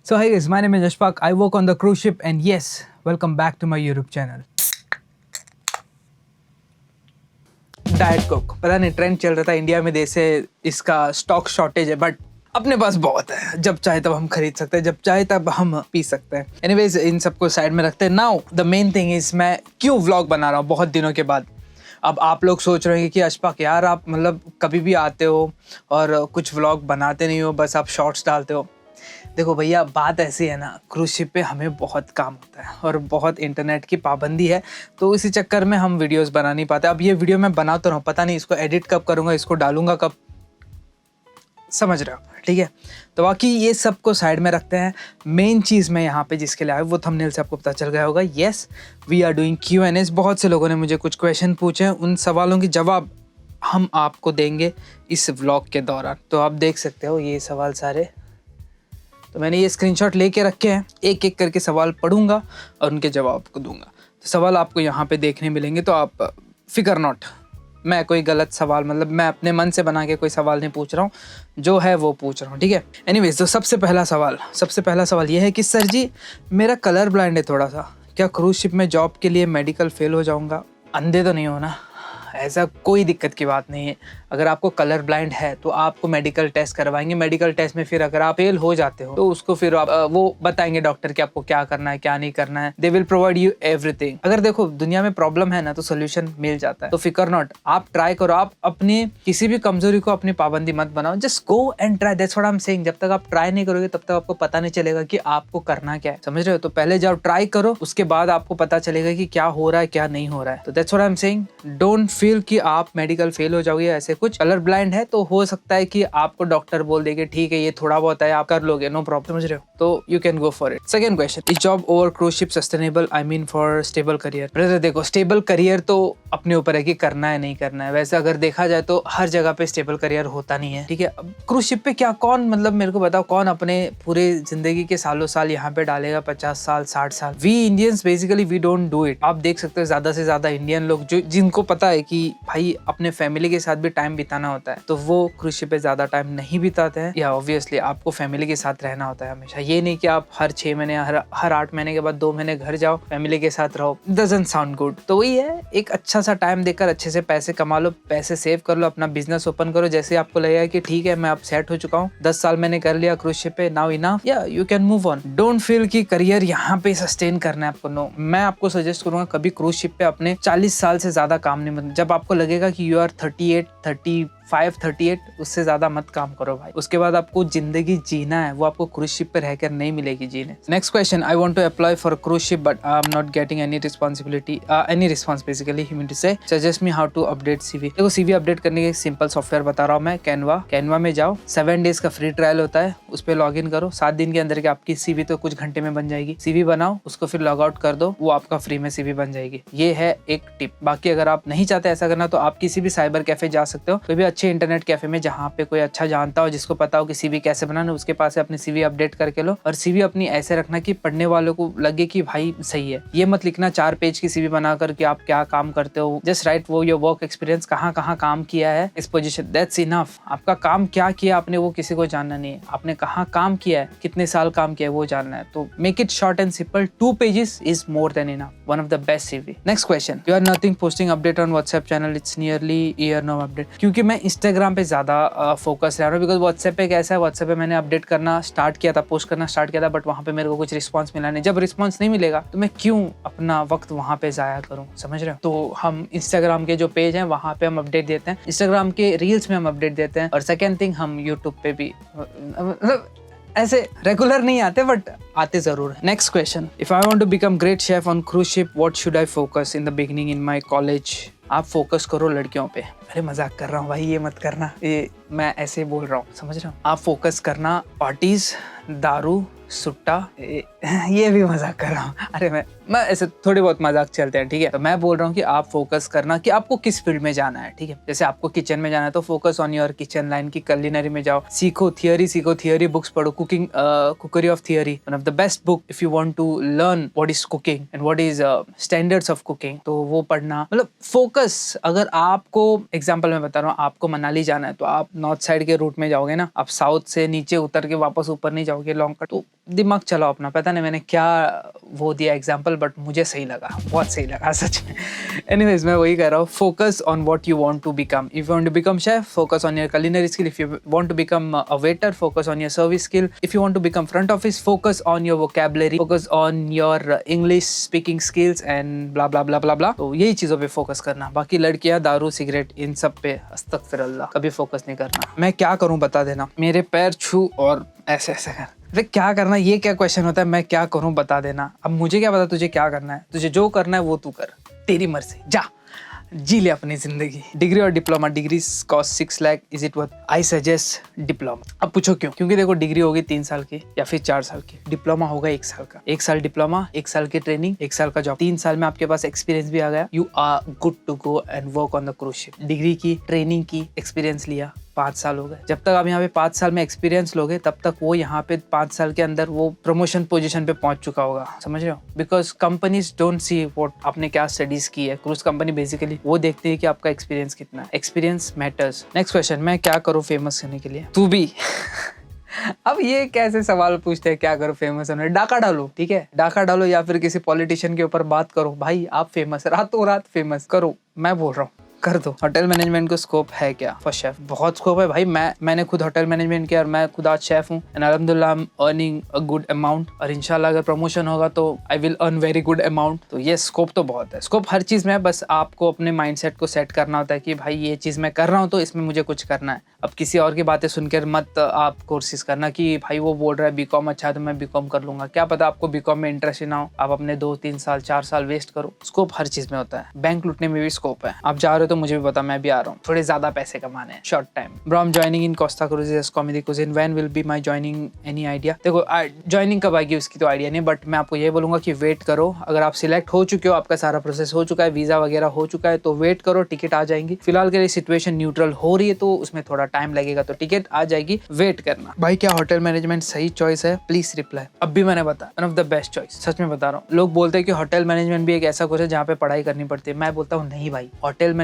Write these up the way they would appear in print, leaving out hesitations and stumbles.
So hi guys, my name is Ashfaq. I work on the cruise ship and yes, welcome back to my YouTube channel. Diet Coke पता नहीं trend चल रहा था India में, जैसे इसका stock shortage है, बट अपने पास बहुत है। जब चाहे तब हम खरीद सकते हैं, जब चाहे तब हम पी सकते हैं। एनीवेज, इन सबको साइड में रखते हैं। Now the main thing is, मैं क्यों व्लॉग बना रहा हूँ बहुत दिनों के बाद। अब आप लोग सोच रहे हैं कि अशफाक यार, आप मतलब कभी भी आते हो और कुछ व्लॉग बनाते नहीं हो, बस आप शॉर्ट्स डालते हो। देखो भैया, बात ऐसी है ना, क्रूज शिप पे हमें बहुत काम होता है और बहुत इंटरनेट की पाबंदी है, तो इसी चक्कर में हम वीडियोस बना नहीं पाते। अब ये वीडियो मैं बना तो रहा हूँ, पता नहीं इसको एडिट कब करूँगा, इसको डालूंगा कब, समझ रहे हो? ठीक है, तो बाकी ये सब को साइड में रखते हैं। मेन चीज़ मैं यहाँ पे जिसके लिए आया वो थंबनेल से आपको पता चल गया होगा। Yes, we are doing Q&As। बहुत से लोगों ने मुझे कुछ क्वेश्चन पूछे हैं, उन सवालों के जवाब हम आपको देंगे इस व्लॉग के दौरान। तो आप देख सकते हो ये सवाल सारे, तो मैंने ये स्क्रीनशॉट लेके रखे हैं। एक एक करके सवाल पढ़ूंगा और उनके जवाब को दूंगा। तो सवाल आपको यहाँ पे देखने मिलेंगे, तो आप फिकर नॉट, मैं कोई गलत सवाल, मतलब मैं अपने मन से बना के कोई सवाल नहीं पूछ रहा हूँ, जो है वो पूछ रहा हूँ। ठीक है, एनीवेज, तो सबसे पहला सवाल ये है कि सर जी, मेरा कलर ब्लाइंड है थोड़ा सा, क्या क्रूज शिप में जॉब के लिए मेडिकल फेल हो जाऊँगा? अंधे तो नहीं हो ना? ऐसा कोई दिक्कत की बात नहीं है। अगर आपको कलर ब्लाइंड है तो आपको मेडिकल टेस्ट करवाएंगे। मेडिकल टेस्ट में फिर अगर आप फेल हो जाते हो तो उसको फिर आप वो बताएंगे डॉक्टर कि आपको क्या करना है क्या नहीं करना है। They will provide you everything. अगर देखो दुनिया में प्रॉब्लम है ना, तो सोल्यूशन मिल जाता है। तो फिकर नॉट, आप ट्राई करो। आप अपनी किसी भी कमजोरी को अपनी पाबंदी मत बनाओ। Just go and try, that's what I am saying. जब तक आप ट्राई नहीं करोगे तब तक आपको पता नहीं चलेगा कि आपको करना क्या है, समझ रहे हो? तो पहले जब ट्राई करो, उसके बाद आपको पता चलेगा कि क्या हो रहा है क्या नहीं हो रहा है। तो that's what I am saying, don't feel कि आप मेडिकल फेल हो जाओगे। ऐसे कुछ कलर ब्लाइंड है तो हो सकता है कि आपको डॉक्टर बोल देगे ठीक है ये थोड़ा बहुत है, आप कर लोगे, नो प्रॉब्लम, समझ रहे हो? तो you can go for it. Second question, is job over cruise ship sustainable, I mean for stable career? Brother देखो, स्टेबल करियर तो अपने ऊपर है कि करना है नहीं करना है। वैसे अगर देखा जाए तो हर जगह पे स्टेबल करियर होता नहीं है। ठीक है, अब क्रूज शिप पे क्या, कौन, मतलब मेरे को बताओ, कौन अपने पूरे जिंदगी के सालों साल यहाँ पे डालेगा? 50 साल 60 साल। We Indians basically we don't do it. आप देख सकते हो ज्यादा से ज्यादा इंडियन लोग जो जिनको पता है कि भाई अपने फैमिली के साथ भी टाइम बिताना होता है, तो वो क्रूज शिप पे ज्यादा टाइम नहीं बिताते हैं। या ऑब्वियसली आपको फैमिली के साथ रहना होता है हमेशा। ये नहीं कि आप हर 6 महीने हर 8 महीने के बाद 2 महीने घर जाओ, फैमिली के साथ रहो, डजंट साउंड गुड। तो वही है, एक अच्छा सा टाइम देकर अच्छे से पैसे कमा लो, पैसे सेव कर लो, अपना बिजनेस ओपन करो। जैसे आपको लगेगा कि ठीक है मैं अब सेट हो चुका हूँ, 10 साल मैंने कर लिया क्रूज शिप पे, नाउ इनफ, या you can move on. Don't feel कि करियर यहाँ पे सस्टेन करना है आपको। नो, मैं आपको सजेस्ट करूंगा कभी क्रूज शिप पे अपने 40 साल से ज्यादा काम नहीं, मतलब जब आपको लगेगा कि यू आर 38, 38, उससे ज्यादा मत काम करो भाई। उसके बाद आपको जिंदगी जीना है, वो आपको क्रूज शिप पे रहकर नहीं मिलेगी जीने। Next question, I want to apply for cruise ship but I am not getting any responsibility, any response basically he mean to say, suggest me how to update CV. देखो, CV update करने के simple software बता रहा हूँ मैं, Canva में जाओ, 7 days का फ्री ट्रायल होता है, उस पर लॉग इन करो। 7 दिन के अंदर की आपकी सीवी तो कुछ घंटे में बन जाएगी। सीवी बनाओ, उसको फिर लॉग आउट कर दो, वो आपका फ्री में सीवी बन जाएगी। ये है एक टिप। बाकी अगर आप नहीं चाहते ऐसा करना तो आप किसी भी साइबर कैफे जा सकते हो, कोई भी अच्छे इंटरनेट कैफे में जहाँ पे कोई अच्छा जानता हो, जिसको पता हो कि सीवी कैसे बनाना, उसके पास से अपनी सीवी अपडेट करके लो। और सीवी अपनी ऐसे रखना कि पढ़ने वालों को लगे कि भाई सही है। ये मत लिखना 4 पेज की सीवी बनाकर कि आप क्या काम करते हो। जस्ट राइट वो योर वर्क एक्सपीरियंस, कहाँ कहाँ काम किया है इस पोजीशन, दैट्स इनफ। आपका काम क्या किया आपने वो किसी को जानना नहीं है, आपने कहाँ काम किया है, कितने साल काम किया है वो जानना है। तो make it short and simple, 2 pages is more than enough, one of the best CV. Next question, you are nothing posting update on WhatsApp channel, it's nearly year no update. क्योंकि मैं इंस्टाग्राम पे ज्यादा focus रह रहा हूँ, because WhatsApp पे कैसा है, व्हाट्सएप पे मैंने अपडेट करना स्टार्ट किया था, पोस्ट करना स्टार्ट किया था, बट वहाँ पे मेरे को कुछ रिस्पॉन्स मिला नहीं। जब रिस्पॉन्स नहीं मिलेगा तो मैं क्यों अपना वक्त वहाँ पे जाया करूँ, समझ रहे हो? तो हम इंस्टाग्राम के जो पेज हैं वहाँ पे हम अपडेट देते हैं, इंस्टाग्राम के रील्स में हम अपडेट देते हैं। और सेकेंड थिंग, हम यूट्यूब पे भी मतलब ऐसे रेगुलर नहीं आते बट आते जरूर है। Next question, if I want to become great chef on cruise ship what should I focus in the beginning in my college? आप फोकस करो लड़कियों पे। अरे मजाक कर रहा हूँ भाई, ये मत करना, ये मैं ऐसे बोल रहा हूँ, समझ रहे हो? आप फोकस करना पार्टीज, दारू, सुट्टा, ये भी मजाक कर रहा हूँ। अरे मैं ऐसे थोड़े बहुत मजाक चलते हैं, ठीक है? तो मैं बोल रहा हूँ कि आप फोकस करना कि आपको किस फील्ड में जाना है, ठीक है? जैसे आपको किचन में जाना है तो focus on your kitchen line की, कुलिनरी में जाओ, सीखो, थियोरी बुक्स पढ़ो, cooking, cookery of theory, one of the best book if you want to learn what is cooking and what is standards of cooking, तो वो पढ़ना। मतलब focus, अगर आपको एग्जांपल मैं बता रहा हूँ, आपको मनाली जाना है तो आप नॉर्थ साइड के रूट में जाओगे ना, आप साउथ से नीचे उतर के वापस ऊपर नहीं जाओगे लॉन्ग कट। तो दिमाग चलाओ अपना। पता नहीं मैंने क्या वो दिया एग्जाम्पल, बट मुझे सही लगा, बहुत सही लगा सच में। एनीवेज मैं वही कह रहा हूँ, focus on what you want to become. If you want to become chef, focus on your culinary skill. If you want to become a waiter, focus on your service skill. If you want to become front office, focus on your vocabulary, focus on your English speaking skills and blah blah blah blah blah. तो यही चीजों पे focus करना। बाकी लड़कियां, दारू, cigarette, इन सब पे अस्तगफिरुल्लाह कभी फोकस नहीं करना। मैं क्या करूं बता देना, मेरे पैर छू और ऐसे ऐसे कर। अरे क्या करना, ये क्या क्वेश्चन होता है, मैं क्या करूं बता देना। अब मुझे क्या पता तुझे क्या करना है, तुझे जो करना है वो तू कर, तेरी मर्जी, जा जी ले अपनी जिंदगी। डिग्री और diploma, degree cost 6 lakh, is it worth? I suggest diploma. अब पूछो क्यों? क्योंकि देखो डिग्री होगी 3 साल की या फिर 4 साल की, डिप्लोमा होगा 1 साल का। 1 साल डिप्लोमा, 1 साल की ट्रेनिंग, 1 साल का जॉब, 3 साल में आपके पास एक्सपीरियंस भी आ गया। You are good to go and work on the cruise ship. Degree की, ट्रेनिंग की, एक्सपीरियंस लिया, 5 साल हो गए। जब तक आप यहाँ पे 5 साल में एक्सपीरियंस लोगे, तब तक वो यहाँ पे 5 साल के अंदर वो प्रमोशन पोजीशन पे पहुंच चुका होगा। समझ रहे हो? Because companies don't see what आपने क्या स्टडीज की है। क्रूज कंपनी बेसिकली वो देखती है कि आपका एक्सपीरियंस कितना है। Experience matters. नेक्स्ट क्वेश्चन, मैं क्या करूँ फेमस होने के लिए? तू भी अब ये कैसे सवाल पूछते हैं, क्या करो फेमस होने? डाका डालो, ठीक है, डाका डालो या फिर किसी पॉलिटिशियन के ऊपर बात करो, भाई आप फेमस, रातों रात फेमस करो। मैं बोल रहा हूँ कर दो। होटल मैनेजमेंट को स्कोप है क्या फॉर शेफ? बहुत स्कोप है भाई। मैंने खुद होटल मैनेजमेंट किया और मैं खुद आज शेफ हूँ एंड अल्हम्दुलिल्लाह I am earning a good amount, और इंशाल्लाह अगर प्रमोशन होगा तो I will earn very good amount. तो ये स्कोप तो बहुत है, स्कोप हर चीज में। बस आपको अपने माइंडसेट को सेट करना होता है कि भाई ये चीज मैं कर रहा हूँ तो इसमें मुझे कुछ करना है। अब किसी और की बातें सुनकर मत आप कोर्सेज करना कि भाई वो बोल रहा है बीकॉम अच्छा है तो मैं बीकॉम कर लूंगा। क्या पता आपको बीकॉम में इंटरेस्ट ही ना हो, आप अपने 2-3 साल 4 साल वेस्ट करो। स्कोप हर चीज में होता है। बैंक लूटने में भी स्कोप है। आप जा रहे हो तो मुझे भी पता, मैं भी आ रहा हूँ, थोड़े ज्यादा पैसे कमाने हैं short time. Bro I am joining in Costa cruises comedy cuisine, when will be my joining? Any idea? देखो जॉइनिंग कब आएगी उसकी तो आइडिया नहीं, बट मैं आपको ये बोलूंगा कि वेट करो। अगर आप सिलेक्ट हो चुके हो, आपका सारा प्रोसेस हो चुका है, वीजा वगैरह हो चुका है, तो वेट करो, टिकट आ जाएंगी। फिलहाल के लिए सिचुएशन न्यूट्रल हो रही है तो उसमें थोड़ा टाइम लगेगा, तो टिकट आ जाएगी, वेट करना। भाई क्या होटल मैनेजमेंट सही चॉइस है? Please reply. अब भी मैंने बताया one of the best choice, सच में बता रहा हूँ। लोग बोलते हैं कि होटल मैनेजमेंट भी एक ऐसा कोर्स है जहाँ पे पढ़ाई करनी पड़ती है। मैं बोलता हूँ नहीं भाई, hotel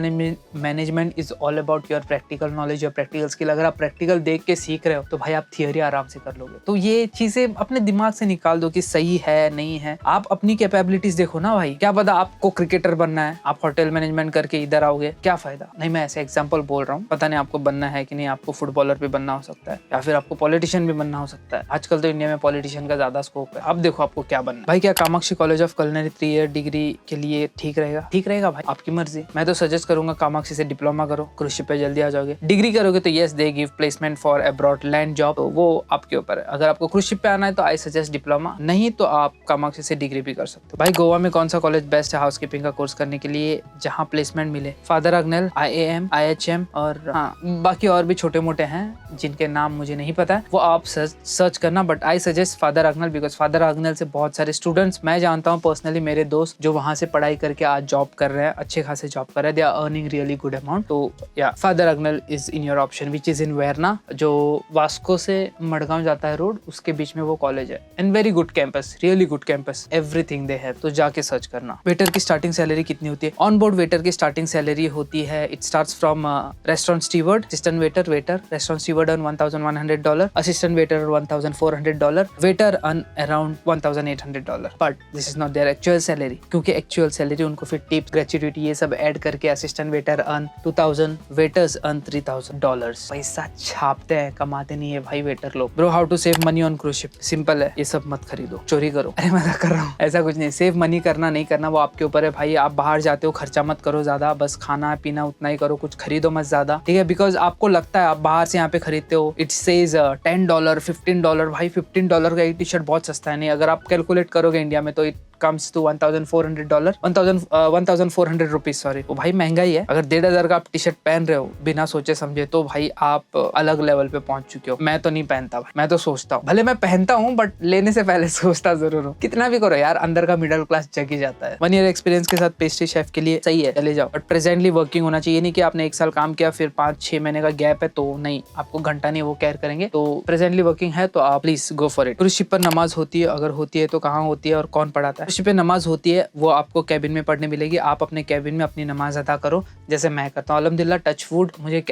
management is all about your practical knowledge, your practical skill. अगर आप प्रैक्टिकल देख के सीख रहे हो तो भाई आप थियरी आराम से कर लोगे। तो ये चीजें अपने दिमाग से निकाल दो कि सही है नहीं है। आप अपनी कैपेबिलिटीज देखो ना भाई। क्या पता आपको क्रिकेटर बनना है, आप होटल मैनेजमेंट करके इधर आओगे, क्या फायदा? नहीं, मैं ऐसे एग्जांपल बोल रहा हूँ। पता नहीं आपको बनना है कि नहीं, आपको फुटबॉलर भी बनना हो सकता है या फिर आपको पॉलिटिशियन भी बनना हो सकता है। आजकल तो इंडिया में पॉलिटिशियन का ज्यादा स्कोप है। अब देखो आपको क्या बनना। भाई क्या Kamakshi college of culinary 3 year degree के लिए ठीक रहेगा? ठीक रहेगा भाई, आपकी मर्जी। मैं तो सजेस्ट करूंगा कामाक्षी से डिप्लोमा करो, क्रूज शिप पे जल्दी आ जाओगे। डिग्री करोगे तो yes they give placement for abroad land job, तो वो आपके ऊपर है। अगर आपको क्रूज शिप पे आना है तो आई सजेस्ट डिप्लोमा, नहीं तो आप कामाक्षी से डिग्री भी कर सकते हो। भाई गोवा में कौन सा कॉलेज बेस्ट है हाउसकीपिंग का कोर्स करने के लिए जहाँ प्लेसमेंट मिले? फादर अग्नेल, IAM, IHM और हाँ बाकी और भी छोटे मोटे हैं जिनके नाम मुझे नहीं पता है, वो आप सर्च करना। But I suggest father Agnel because father Agnel से बहुत सारे स्टूडेंट्स मैं जानता हूँ पर्सनली, मेरे दोस्त जो वहाँ से पढ़ाई करके आज जॉब कर रहे हैं, अच्छे खासे जॉब कर रहे हैं, they are earning really good amount. तो या Father Agnel is in your option which is in Verna, जो वास्को से मडगांव जाता है रोड, उसके बीच में वो कॉलेज है and very good campus, really good campus, everything they have. तो जाके सर्च करना। वेटर की स्टार्टिंग सैलरी कितनी होती है? ऑन बोर्ड वेटर की स्टार्टिंग सैलरी होती है, it starts from restaurant steward, assistant waiter, restaurant steward earn $1,100, assistant waiter $1,400, waiter earn around $1,800, but this is not their actual salary, क्योंकि actual salary उनको फिर tips, gratuity ये सब add करके assistant waiter earn $2,000, waiters earn $3,000। पैसा छापते हैं, कमाते नहीं है भाई वेटर लोग। Bro how to save money on cruise ship? Simple है, ये सब मत खरीदो, चोरी करो। अरे मजाक कर रहा हूँ, ऐसा कुछ नहीं। सेव मनी करना नहीं करना वो आपके ऊपर है भाई। आप बाहर जाते हो, खर्चा मत करो ज्यादा, बस खाना पीना उतना ही करो, कुछ खरीदो मत ज्यादा, ठीक है? बिकॉज आपको लगता है आप बाहर से यहाँ पे खरीदते हो, इट सेज $10, $15। भाई $15 का एक टी शर्ट बहुत सस्ता है। नहीं, अगर आप कैलकुलेट करोगे इंडिया में तो comes to $1,400, 1,400 रुपीज, सॉरी। वो भाई महंगा ही है। अगर 1,500 का आप टी शर्ट पहन रहे हो बिना सोचे समझे, तो भाई आप अलग लेवल पे पहुंच चुके हो। मैं तो नहीं पहनता भाई, मैं तो सोचता हूँ, भले मैं पहनता हूँ बट लेने से पहले सोचता जरूर हूँ। कितना भी करो यार, अंदर का मिडिल क्लास जग ही जाता है। 1 ईयर एक्सपीरियंस के साथ पेस्ट्री शेफ के लिए सही है, चले जाओ, बट प्रेजेंटली वर्किंग होना चाहिए। नहीं कि आपने 1 साल काम किया फिर 5-6 महीने का गैप है तो नहीं, आपको घंटा नहीं वो केयर करेंगे। तो प्रेजेंटली वर्किंग है तो आप please go for it. Cruise ship पर नमाज होती है? अगर होती है तो कहाँ होती है और कौन पढ़ाता है? क्रूज शिप पे नमाज होती है, वो आपको कैबिन में पढ़ने मिलेगी। आप अपने कैबिन में अपनी नमाज अदा करो, जैसे मैं करता हूँ। अल्हम्दुलिल्लाह, टच वुड, मुझे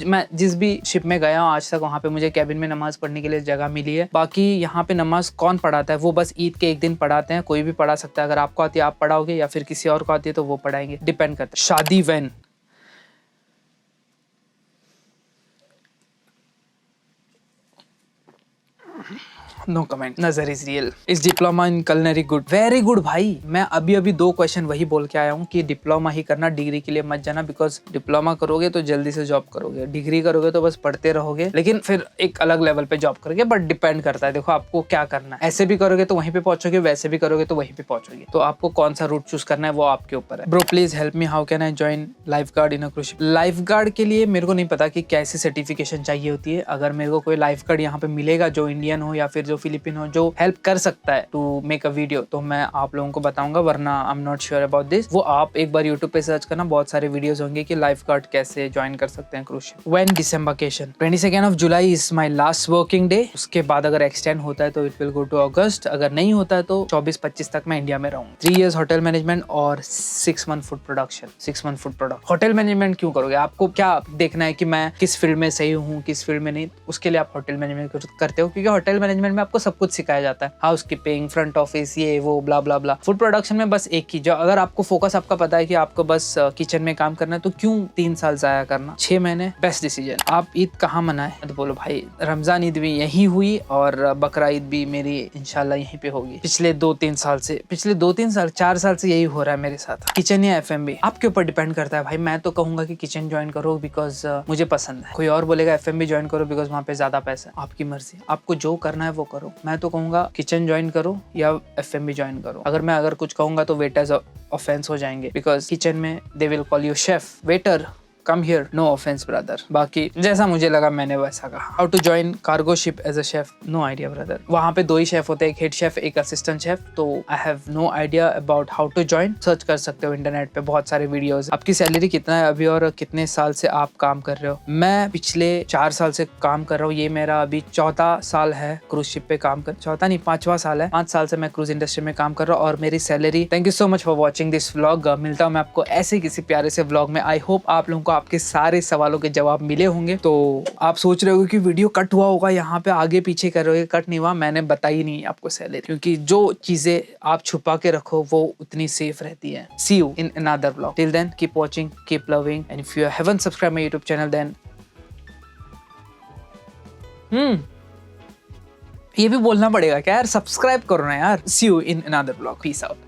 मैं जिस भी शिप में गया हूँ आज तक, वहाँ पे मुझे कैबिन में नमाज पढ़ने के लिए जगह मिली है। बाकी यहाँ पे नमाज कौन पढ़ाता है, वो बस ईद के एक दिन पढ़ाते हैं, कोई भी पढ़ा सकता है। अगर आपको आती है आप पढ़ाओगे, या फिर किसी और को आती है तो वो पढ़ाएंगे, डिपेंड करता है। शादी वैन, नो कमेंट, नजर इज रियल। इस diploma in culinary good, very good भाई। मैं अभी 2 क्वेश्चन वही बोल के आया हूँ कि डिप्लोमा ही करना, डिग्री के लिए मत जाना। बिकॉज डिप्लोमा करोगे तो जल्दी से जॉब करोगे, डिग्री करोगे तो बस पढ़ते रहोगे, लेकिन फिर एक अलग लेवल पे जॉब करोगे। बट डिपेंड करता है, देखो आपको क्या करना है। ऐसे भी करोगे तो वहीं पे पहुंचोगे, वैसे भी करोगे तो वहीं पे पहुंचोगे। तो आपको कौन सा रूट चूज करना है वो आपके ऊपर है। Bro please help me, how can I join life guard in a cruise ship. Life guard के लिए मेरे को नहीं पता कि कैसी सर्टिफिकेशन चाहिए होती है। अगर मेरे को कोई लाइफ गार्ड यहाँ पे मिलेगा जो इंडियन हो या फिर जो फिलिपिन हो, जो हेल्प कर सकता है टू मेक अ वीडियो, तो मैं आप लोगों को बताऊंगा, वरना आई am not sure about this. वो आप एक बार यूट्यूब पे सर्च करना, बहुत सारे वीडियोस होंगे कि लाइफ गार्ड कैसे ज्वाइन कर सकते हैं cruise ship. When disembarkation, 22 of July is my last working day. उसके बाद अगर एक्सटेंड होता है तो it will go to August, अगर नहीं होता है तो 24-25 तक मैं इंडिया में रहूंगा। 3 years होटल मैनेजमेंट और 6 month food production. 6 month food product. Hotel management क्यों करोगे? आपको क्या देखना है कि मैं किस फील्ड में सही हूँ, किस फील्ड में नहीं, उसके लिए आप होटल मैनेजमेंट करते हो, क्योंकि होटल मैनेजमेंट में आपको सब कुछ सिखाया जाता है, हाउस कीपिंग, फ्रंट ऑफिस, ये वो ब्ला ब्ला ब्ला। फूड प्रोडक्शन में बस एक ही, जो अगर आपको फोकस आपका पता है कि आपको बस किचन में काम करना है, तो क्यों 3 साल जाया करना? 6 महीने बेस्ट डिसीजन। आप ईद कहाँ मनाए? तो बोलो भाई रमजान ईद भी यही हुई और बकरा ईद भी मेरी इंशाल्लाह यहीं पे होगी। पिछले 2-3 साल से, पिछले 2-3 साल 4 साल से यही हो रहा है मेरे साथ। किचन या FMB, आपके ऊपर डिपेंड करता है भाई। मैं तो कहूंगा कि किचन ज्वाइन करो बिकॉज मुझे पसंद है। कोई और बोलेगा FMB ज्वाइन करो बिकॉज वहाँ पे ज्यादा पैसा है। आपकी मर्जी, आपको जो करना है वो करो। मैं तो कहूंगा किचन ज्वाइन करो या FMB ज्वाइन करो। अगर कुछ कहूंगा तो वेटर्स ऑफेंस हो जाएंगे, बिकॉज किचन में they will call you chef, waiter come here, no offence brother. बाकी जैसा मुझे लगा मैंने वैसा कहा। How to join cargo ship as a chef, no idea brother. वहाँ पे 2 ही शेफ होते हैं, एक हेड शेफ, एक असिस्टेंट शेफ। तो I have no idea about how to join. Search कर सकते हो इंटरनेट पे, बहुत सारे वीडियोस। आपकी सैलरी कितना है अभी और कितने साल से आप काम कर रहे हो? मैं पिछले 4 साल से काम कर रहा हूँ। ये मेरा अभी 4था साल है क्रूज शिप पे काम कर, 4था नहीं 5वां साल है। 5 साल से मैं क्रूज इंडस्ट्री में काम कर रहा हूँ और मेरी salary. Thank you so much for watching this vlog. मिलता हूँ मैं आपको ऐसे किसी प्यारे से व्लॉग में। आई होप आप लोगों को आपके सारे सवालों के जवाब मिले होंगे। तो आप सोच रहे हो कि वीडियो कट हुआ होगा, यहाँ पे आगे पीछे कर रहे हो, कट नहीं हुआ। मैंने बताई नहीं आपको सैलरी, क्योंकि जो चीजें आप छुपा के रखो वो उतनी सेफ रहती है। See you in another vlog. Till then, keep watching, keep loving, and if you haven't subscribed my YouTube channel, then ये भी बोलना पड़ेगा क्या यार, सब्सक्राइब करो ना यार। See you in another vlog. Peace out.